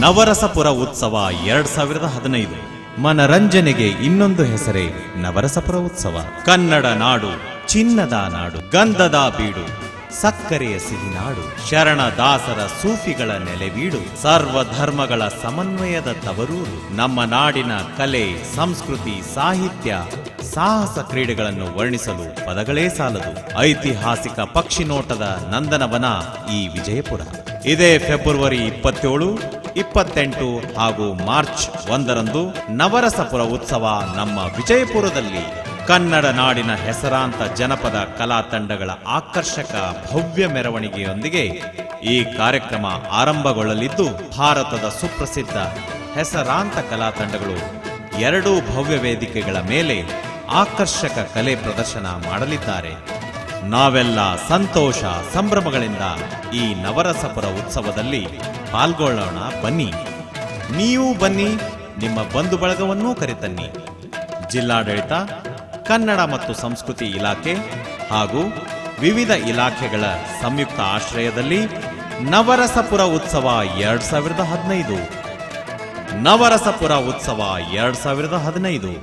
ನವರಸಪುರ ಉತ್ಸವ 2015 ಮನರಂಜನೆಗೆ ಇನ್ನೊಂದು ಹೆಸರೇ ನವರಸಪುರ ಉತ್ಸವ. ಕನ್ನಡ ನಾಡು ಚಿನ್ನದ ನಾಡು, ಗಂಧದ ಬೀಡು, ಸಕ್ಕರೆಯ ಸಿಹಿನಾಡು, ಶರಣದಾಸರ ಸೂಫಿಗಳ ನೆಲೆವೀಡು, ಸರ್ವಧರ್ಮಗಳ ಸಮನ್ವಯದ ತವರೂರು. ನಮ್ಮ ನಾಡಿನ ಕಲೆ, ಸಂಸ್ಕೃತಿ, ಸಾಹಿತ್ಯ, ಸಾಹಸ ಕ್ರೀಡೆಗಳನ್ನು ವರ್ಣಿಸಲು ಪದಗಳೇ ಸಾಲದು. ಐತಿಹಾಸಿಕ ಪಕ್ಷಿನೋಟದ ನಂದನವನ ಈ ವಿಜಯಪುರ. ಇದೇ ಫೆಬ್ರವರಿ 27, 28 ಹಾಗೂ ಮಾರ್ಚ್ 1ರಂದು ನವರಸಪುರ ಉತ್ಸವ ನಮ್ಮ ವಿಜಯಪುರದಲ್ಲಿ. ಕನ್ನಡ ನಾಡಿನ ಹೆಸರಾಂತ ಜನಪದ ಕಲಾ ತಂಡಗಳ ಆಕರ್ಷಕ ಭವ್ಯ ಮೆರವಣಿಗೆಯೊಂದಿಗೆ ಈ ಕಾರ್ಯಕ್ರಮ ಆರಂಭಗೊಳ್ಳಲಿದ್ದು, ಭಾರತದ ಸುಪ್ರಸಿದ್ಧ ಹೆಸರಾಂತ ಕಲಾ ತಂಡಗಳು 2 ಭವ್ಯ ವೇದಿಕೆಗಳ ಮೇಲೆ ಆಕರ್ಷಕ ಕಲೆ ಪ್ರದರ್ಶನ ಮಾಡಲಿದ್ದಾರೆ. ನಾವೆಲ್ಲ ಸಂತೋಷ ಸಂಭ್ರಮಗಳಿಂದ ಈ ನವರಸಪುರ ಉತ್ಸವದಲ್ಲಿ ಪಾಲ್ಗೊಳ್ಳೋಣ. ಬನ್ನಿ, ನೀವು ಬನ್ನಿ, ನಿಮ್ಮ ಬಂಧು ಬಳಗವನ್ನೂ ಕರೆತನ್ನಿ. ಜಿಲ್ಲಾಡಳಿತ, ಕನ್ನಡ ಮತ್ತು ಸಂಸ್ಕೃತಿ ಇಲಾಖೆ ಹಾಗೂ ವಿವಿಧ ಇಲಾಖೆಗಳ ಸಂಯುಕ್ತ ಆಶ್ರಯದಲ್ಲಿ ನವರಸಪುರ ಉತ್ಸವ 2015. ನವರಸಪುರ ಉತ್ಸವ 2015.